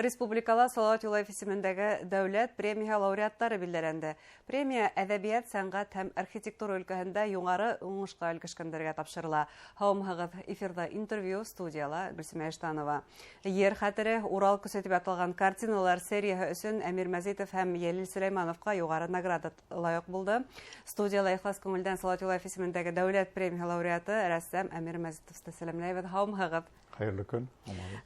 Республикала Салават Юлаев исемендәге дәүләт премия лауреаттары билдәләнде. Премия әдәбият, сәнгать һәм архитектура өлкәһендә югары уңышка өлгәшкәннәргә тапшырыла. Һаумыгыз, эфирда интервью, студияла Гөлсемә Эштанова. Ер хәтере Урал көсе дип аталган картиналар серияһы өчен Әмир Мәзитов һәм Ялил Сөләймановка югары награда лайык булды. Студияла ихлас күңелдән Салават Юлаев исемендәге дәүләт премия лауреаты рәссам Әмир Мәзитовты сәламләйбез. Һаумыгыз. Хәерле көн.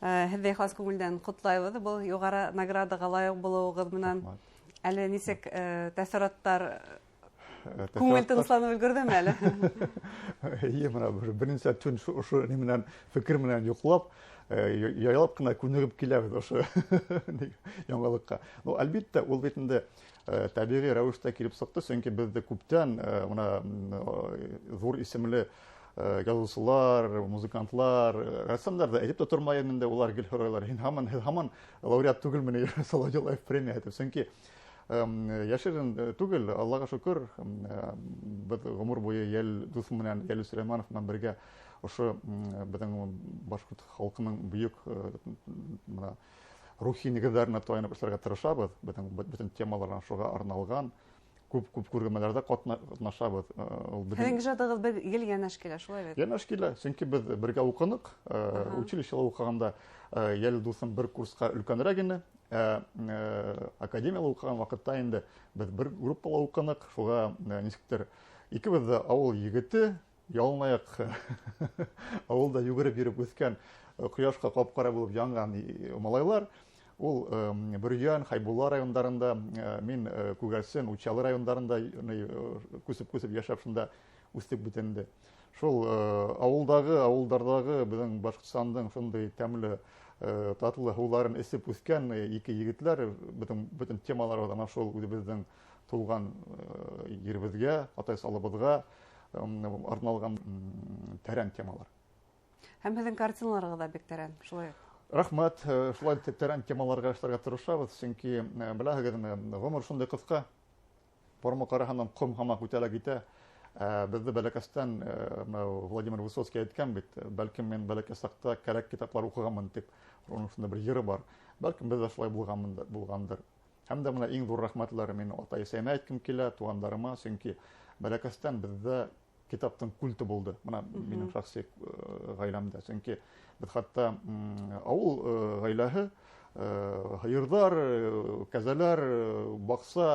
Һеҙҙе ихлас күңелдән ҡотлайбыҙ. Был юғары наградаға лайыҡ булыуығыҙ менән әле нисек тәьҫораттар күңел тынысланып өлгөрҙөмө әле? Эйе, мына беренсе төн ошо менән фекер менән йоҡлап, яйлап кына күнегеп киләбеҙ ошо яңылыҡҡа. Ну, әлбиттә, ул бит инде тәбиғи рәүештә килеп сыҡты, сөнки беҙҙе күптән мына ҙур исемле yazıcılar, muzikantlar, rəssamlar da edip de durmayın indi ular gül hörələr. Һаман лауреат түгел менә Салават Юлаев премия итеп. Сөнки яшерен түгел, Аллаға шөкер, без гомер буе Ял дусым менән Ялил Сөләйманов менән бергә ошо безнең башкорт халкының бөек мына рухи нигеҙҙәренә таянып эшләргә тырышабыҙ. Бөтен темалардан шуға арналған. Күп күргәмәләрдә катнашабыз. Һеҙҙең ижадығыҙ бер ел йәнәш килә, шулай бит? Йәнәш килә, сөнки без бергә уҡыныҡ. Училищела уҡығанда Ялил дусым бер курсҡа өлкәнерәк ине. Академияла уҡыған ваҡытта инде без бер группала уҡыныҡ. Шуға нисектер икебеҙ ҙә ауыл егете, ялынаяҡ ауылда йүгереп йөрөп үҫкән, ҡояшҡа ҡап-ҡара булып янған малайлар. Ул Бөрйән, Хайбулла райондарында, мин Күгәрсен, Учалы райондарында күсеп йәшәп шунда үҫтек бит инде. Шул ауылдарҙағы беҙҙең Башҡортостандың шундай тәмле, татлы һыуҙарын эсеп үҫкән ике егетләр бөтөн темаларыбыҙ ана шул үҙебеҙҙең тыуған еребеҙгә, атай-салыбыҙға арналған тәрән темалар. Һәм һеҙҙең картиналарығыҙ да бик тәрән, шулай. Рәхмәт, шулай тәрән темаларға эшләргә тырышабыҙ, сөнки беләһегеҙме, ғүмер шундай ҡыҫҡа, бармаҡ араһынан ҡом һамаҡ үтә лә китә. Беҙҙе бәләкәстән Владимир Высоцкий әйткән бит, бәлкем мин бәләкәс саҡта кәрәк китаптар уҡығанмын тип, уның шунда бер йыры бар. Бәлкем беҙ ҙә шулай булғандыр. Һәм дә менә иң ҙур рәхмәтләр мин ата-әсәйемә әйткем килә, туғандарыма, сөнки бәләкәстән беҙҙә китаптың культы булды. Бына минең шәхси ғаиләмдә, сөнки беҙ хатта ауыл ғаиләһе, һыйырҙар, кәзәләр, баҡса,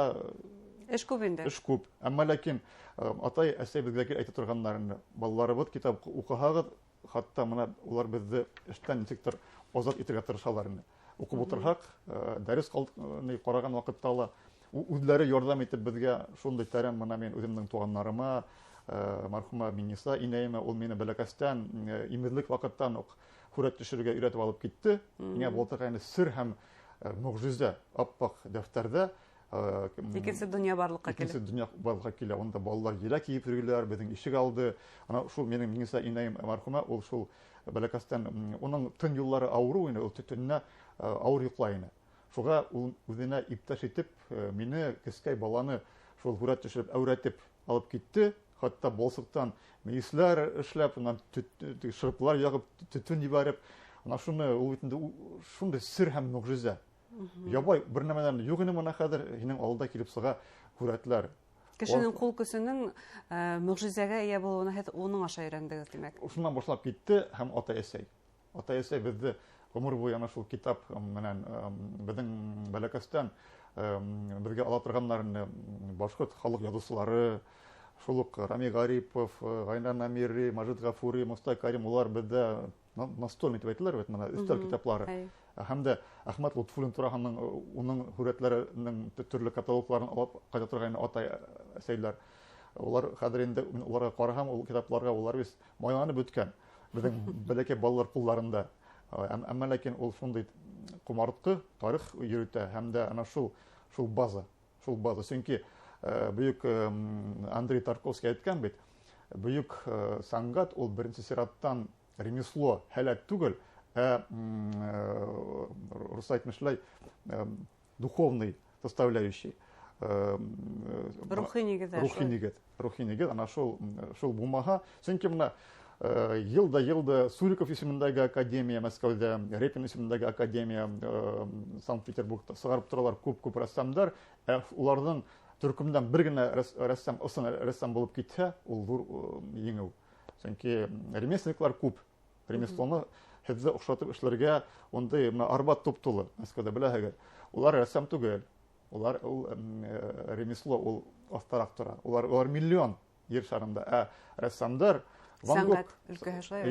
эш күп инде. Эш күп. Әммә ләкин атай, әсәй беҙгә әйтеп торғандар, балаларыбыҙ китап уҡыһағыҙ, хатта мына улар беҙҙе эштән нисектер азат итергә тырышалар инде. Уҡып ултырһаҡ, дәрес ҡараған ваҡытта ла үҙләре ярҙам итеп беҙгә шундай тәрән мына мин үҙемдең туғандарыма, мәрхүмә Минниса инәйемә, ул мине бәләкәстән имеҙлек ваҡыттан уҡ һүрәт төшөргә өйрәтеп алып китте. Миңә былтырғы сер һәм мөғжизә ап-аҡ дәфтәрҙә икенсе донъя барлыҡҡа килә. Икенсе донъя барлыҡҡа килә. Унда балалар еләк кейеп йөрөйҙәр, беҙҙең ишек алды. Ана шул минең Минниса инәйем мәрхүмә, ул шул бәләкәстән уның тын юллары ауырыу ине, ул төнөнә ауыр йоҡлай ине. Шуға ул үҙенә иптәш итеп мине, кескәй баланы шул һүрәт төшөрөп әүрәтеп алып китте. Хатта балсыҡтан мейесләр эшләп, шырпылар яғып, төтөн ебәреп, ана шуны ул шундай сер һәм мөғжизә. Ябай бер нәмәләрне юҡ ине мына хәҙер һинең алда килеп сыға һүрәтләр. Кешенең ҡул көсөнөң мөғжизәгә эйә булыуына һеҙ уның аша өйрәндегеҙ, тимәк. Шунан башлап китте һәм ата-әсәй. Ата-әсәй беҙҙе ғүмер буйы ана шул китап менән беҙҙең бәләкәстән беҙгә ала торғаннар башҡорт халыҡ яҙыусылары, шул уҡ Рами Гарипов, Ғайнан Амири, Мажит Ғафури, Мостай Карим, улар беҙҙә настольный итеп әйтеләр бит, мына өҫтәл китаплары. Һәм дә Әхмәт Лотфуллин тураһының уның һүрәтләренең төрлө каталогларын алып ҡайта торғайны ата-әсәйләр. Улар хәҙер инде уларға ҡараһам, ул китапларға улар бит майланып бөткән беҙҙең бәләкәй балалар ҡулларында. Әммә ләкин ул шундай ҡомартҡы тарих йөрөтә һәм дә ана шул база. Сөнки бөйөк Андрей Тарковский әйткән бит, бөйөк сәнғәт ул беренсе сираттан ремесло, һәләт түгел, рус әйтмешләй духовный составляющий. Рухи нигеҙ. Рухи нигеҙ. Ана шул булмаһа, сөнки мына Йылда Суриков исемендәге академия, Мәскәүдә Репин исемендәге академия, Санкт-Петербургта сыгарып торалар күп рәссамдар. Уларның төркемдән бер генә рәссам, ысын рәссам булып китсә, ул зур еңү. Чөнки ремесленниклар күп. Ремеслоны һеҙҙе оҡшатып эшләргә ондай Арбат туп-тулы, Мәскәүдә беләһегеҙ. Улар рәссам түгел. Улар ремесло, ул аҫтараҡ тора. Улар миллион ер шарында. Рәссамдар сәнғәт өлкәһе шулай.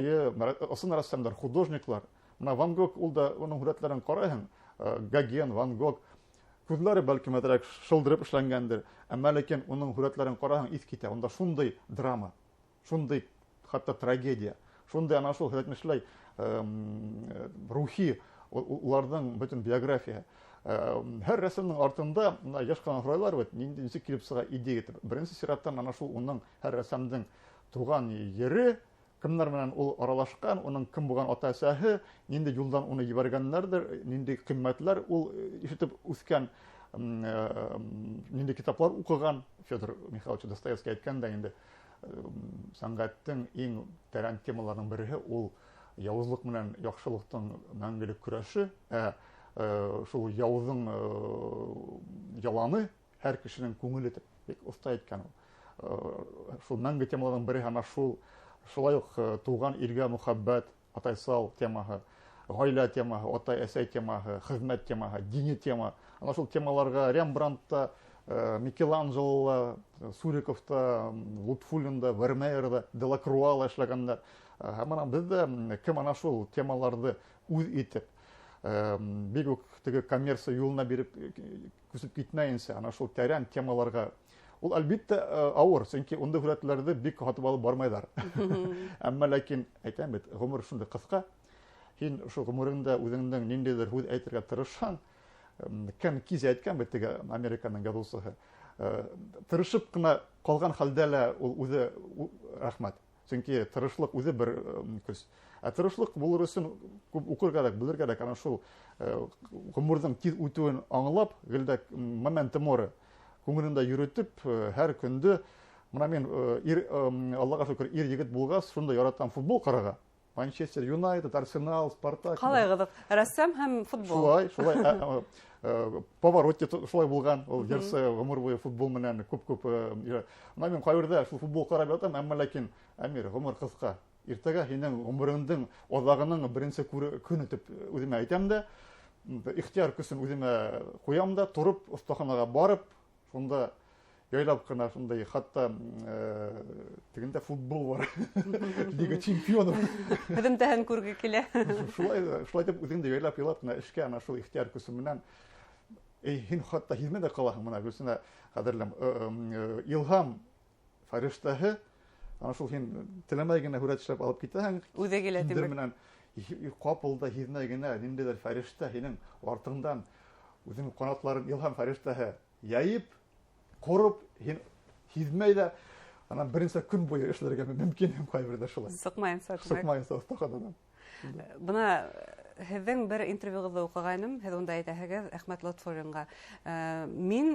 Ысын рәссамдар, художниклар. Мына Ван Гог, ул да уның һүрәтләрен ҡараһың. Гоген, Ван Гог. Күҙләре бәлки мәҙерәк шылдырып эшләнгәндер. Әммә ләкин уның һүрәтләрен ҡараһың, иҫ китә. Унда шундай драма, шундай хатта трагедия, шундай ана шул һәләтмешләй рухи уларҙың бөтөн биография. Һәр рәсемнең артында йәш ҡына һорайлар бит, нисек килеп сыға идея итеп. Беренсе сираттан ана шул уның һәр рәсемдең туған ере, кемнәр менән ул аралашҡан, уның кем булған ата-әсәһе, нинди юлдан уны ебәргәннәрдер, нинди ҡиммәтләр ул ишетеп үҫкән, нинди китаплар уҡыған. Федор Михайлович Достоевский әйткәндә инде, сәнғәттең иң тәрән темаларының береһе ул яуызлык менән яҡшылыҡтың мәңгелек көрәше. Шул яуыздың яланы һәр кешенең күңеле итеп бик оҫта әйткән ул. Шул мәңге темаларының береһе ана шулай уҡ туған илгә мөхәббәт, атайсал темаһы, ғаилә темаһы, атай-әсәй темаһы, хеҙмәт темаһы, дини тема. Ана шул темаларға Рембрандтта, Микеланджелола, Суриковта, Лутфуллинда, Вермеерда, Делакруала эшләгәндәр. Һәм беҙҙә кем ана шул темаларҙы үҙ итеп, бик үк теге коммерция юлына биреп күсеп китмәйенсә, ана шул тәрән темаларға, ул әлбиттә ауыр, сөнки ундай һүрәтләрҙе бик һатып алып бармайҙар. Әммә ләкин әйтәм бит, ғүмер шундай ҡыҫҡа. Һин шул ғүмереңдә үҙеңдең ниндәйҙер һүҙ әйтергә тырышһаң, Кен Кизи әйткән бит теге Американың яҙыусыһы. Тырышып ҡына ҡалған хәлдә лә ул үҙе рәхмәт. Сөнки тырышлыҡ үҙе бер көс. Тырышлыҡ булыр өсөн күп уҡыр кәрәк, белер кәрәк. Ана шул ғүмерҙең тиҙ үтеүен аңлап, гелдә моменты моры күңелендә йөрөтөп, һәр көндө, мына мен Аллаға шөкөр ир егет булғас, шунда яратам футбол ҡарарға. Манчестер Юнайтед, Арсенал, Спартак. Ҡалай ҡыҙыҡ, рәссам һәм футбол. Шулай. Поворотте шулай булған. Ул ярсы ғүмер буйы футбол менән күп. Мына мен ҡайырҙа шул футбол ҡарап ятам, әммә ләкин, Әмир, ғүмер ҡыҫҡа. Иртәгә һинең ғүмереңдең аҙағының беренсе көн итеп үҙемә әйтәм дә, ихтияр көсөн үҙемә ҡуям да, тороп, оҫтаханаға барып, шунда яйлап ҡына шундай, хатта тегендә футбол бар, Лига чемпионов. Һөҙөмтәһен күрге килә. Шулай итеп үҙеңде яйлап ҡына эшкә, ана шул ихтияр көсөн менән, һин хатта һиҙмәй ҙә ҡалаһың, мына Гөлсинә ҡәҙерлем, илһам фәрештәһе, ана шул һин теләмәй генә һүрәт эшләп алып китәһең, үҙе килә тимәк. менән ҡапыл да һиҙмәй генә ниндәйҙер фәрештә һинең артыңдан үҙенең ҡанатларын илһам фәрештәһе яйып, ҡороп, һин һиҙмәй ҙә беренсе көн буйы эшләргә мөмкин ҡайберҙә шулай. Сыҡмайынса оҫтаханадан. Бына һеҙҙең бер интервьюғыҙҙы уҡығайным, һеҙ унда әйтәһегеҙ Әхмәт Лотфуллинға. Мин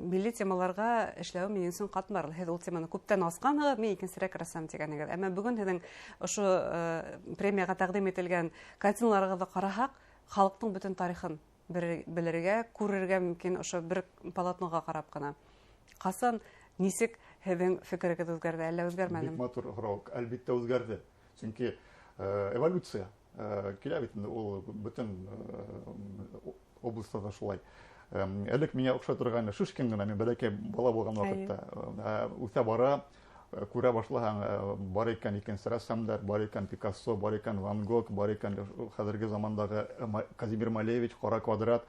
милли темаларға эшләү минең өсөн ҡатмарлы. Һеҙ ул теманы күптән асҡанһығыҙ, мин икенсерәк рәссам тигәнегеҙ. Әммә бөгөн һеҙҙең ошо премияға тәҡдим ителгән картиналарығыҙҙы ҡараһаҡ, халыҡтың бөтөн тарихын белергә, күрергә мөмкин ошо бер полотноға ҡарап ҡына. Ҡасан, нисек һеҙҙең фекерегеҙ үҙгәрҙе, әллә үҙгәрмәнеме? Бик матур һорау, әлбиттә үҙгәрҙе. Сөнки эволюция килә бит инде, ул бөтөн областта шулай. Элек миңә оҡшай торғайны Шишкин генә, мин бәләкәй бала булған ваҡытта. Үҫә бара, күрә башлаһаң, бар икән икенсе рәссамдар, бар икән Пикассо, бар икән Ван Гог, бар икән хәҙерге замандағы Казимир Малевич, Ҡара квадрат.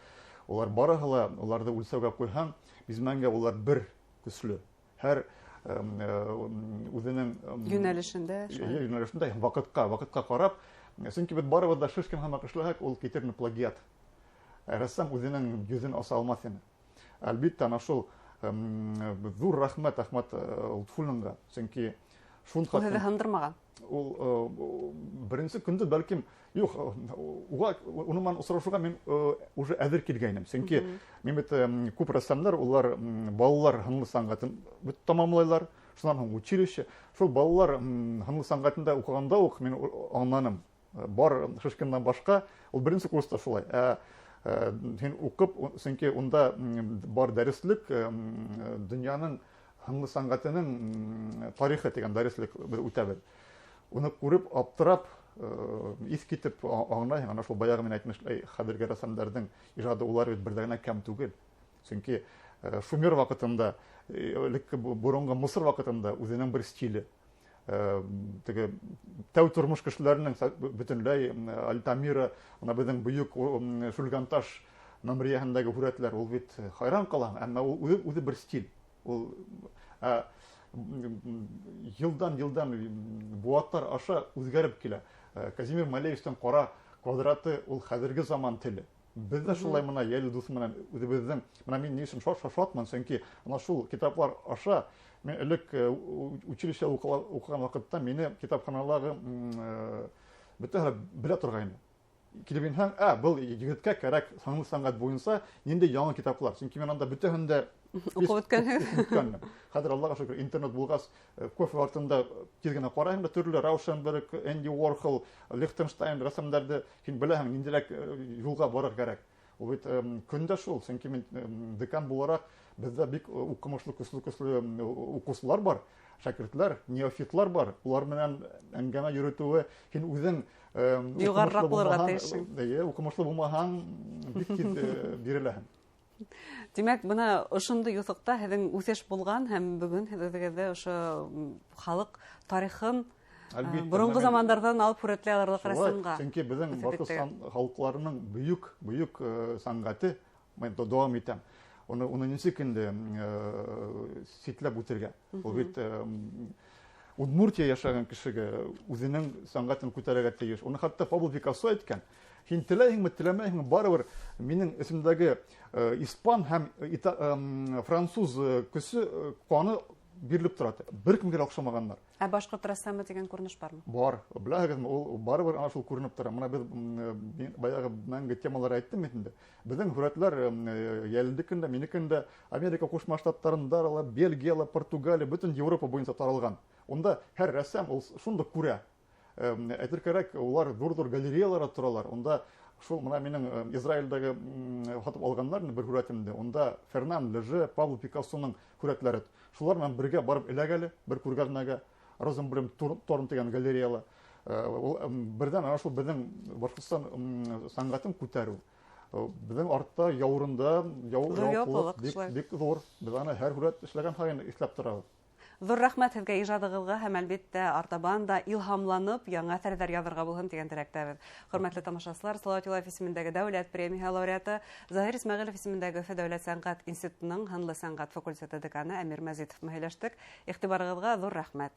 Улар барыһы ла, уларҙы үлсәүгә ҡуйһаң, бизмәнгә улар бер көслө. Һәр үҙенең йүнәлешендә ваҡытҡа ҡарап, сөнки бит барыбыҙ да Шишкин һымаҡ эшләһәк, ул китерме плагиат. Рәссам үҙенең йөҙөн аса алмаҫ ине. Әлбиттә, ана шул ҙур рәхмәт Әхмәт Лотфуллинға, сөнки ул һеҙҙе һындырмаған. Ул беренсе көндө бәлким, юҡ, уның менән осрашыуға мин уже әҙер килгәйнем. Сөнки мин бит күп рәссамдар, улар балалар һынлы сәнғәтен тамамлайлар, шунан соң училище. Шул балалар һөнәр сәнгатендә укыганда ук мин аңланым. Бар Шишкиннан башка, ул беренче курста шулай. Син укып, сөнки унда бар дәреслек дөньяның һөнәр сәнгатенең тарихы дигән дәреслек үтәбез. Уны күреп, аптырап, ис китеп аңлайһың. Ана шул баягы мин әйтмешләй, хәзерге рәссамнарның иҗады улар бит бердәгенә кәм түгел. Сөнки Шумер вакытында, бурынгы Мисыр вакытында үзенең бер стиле. Теге тәү тормыш кешеләренең бөтенләй Альтамира, ана безнең бөек Шульганташ мәмриәһендәге һүрәтләр, ул бит хайран калам, әмма ул үзе бер стиль. Ул йылдан буаттар аша үзгәреп килә. Казимир Малевичтың кара квадраты ул хәзерге заман теле. Без дә шулай мына яли дус менән үзебезнең, менә мин ни өчен шашатмын, сөнки ана шул китаплар аша мен элек училище укыган вакытта мине китапханаларга бөтенләй белә торган. Килеп инһәң, был егеткә кирәк һөнәр сәнгать буенча нинди яңа китаплар. Сөнки мен анда бөтенләй укып үткән. Хәзер Аллаһка шөкер, интернет булгас, кофе артында килгән карайым да төрле Раушенберг, Энди Уорхол, Лихтенштейн рәсемнәрдә һин беләһең ниндирәк юлга барыр кирәк. Ул бит көндә шул, сөнки мин декан буларак бездә бик укымышлы көсле укучылар бар, шәкертләр, неофитлар бар. Улар менән әңгәмә йөртүе, һин үзең югарырак булырга тиешсең. Укымышлы булмаһаң, бик биреләһең. Димәк, бuna ошондай юсыкта һеҙҙең үҫеш булган һәм бөгөн һеҙгә ошо халык тарихын боронғо замандардан алып һүрәтләй алырлык рәсемгә. Сөнки безнең башка халыкларның бөек сәнгате дәвам итә. Уны ничек инде ситләп үтергә. Ул бит Удмуртия яшәгән кешегә үзенең сәнгатен күтәрергә тиеш. Уны хәтта Пабло Пикассо әйткән. Һин теләйһеңме, теләмәйһеңме, барыбер минең исемдәге испан һәм француз көсе каны бирелеп тора. Беркемгә охшамаганнар. Башкорт рәссамы дигән күренеш бармы? Бар. Беләһегезме, ул барыбер ана шул күренеп тора. Менә без баягы мәңге темалар әйттем инде. Безнең һүрәтләр ялдыкында, минекендә, Америка Кушма Штаттарында, Бельгия, Португалия, бөтен Европа буенча таралган. Онда һәр рәссам ул шунда күрә. Әйтер кирәк, улар зур-зур галереяларда торалар. Онда шул менә минең Израильдәге хатып алганнарны бер һүрәтемдә. Онда Фернан Леже, Пабло Пикассоның һүрәтләре. Шулар менән бергә барып эләгәле, бер күргәзмәгә Розенблюм Торн дигән галереяла. Бердән ана шул безнең Башкортстан сәнгатен күтәрү. Безнең артта яурында яулык бик зур. Без аны һәр һүрәт эшләгән һайын исләп торабыз. Зур рәхмәт һеҙгә ижадығыҙға һәм әлбиттә артабан да илһамланып, яңа әҫәрҙәр яҙырға булһын дигән теләктәбеҙ. Хөрмәтле тамашасылар, Салауат Юлаев исемендәге дәүләт премия лауреаты, Заһир Исмәғилев исемендәге Өфө дәүләт сәнғәт институтының һынлы сәнғәт факультеты деканы Әмир Мәзитов мәһәйләштек. Иғтибарығыҙға ҙур рәхмәт.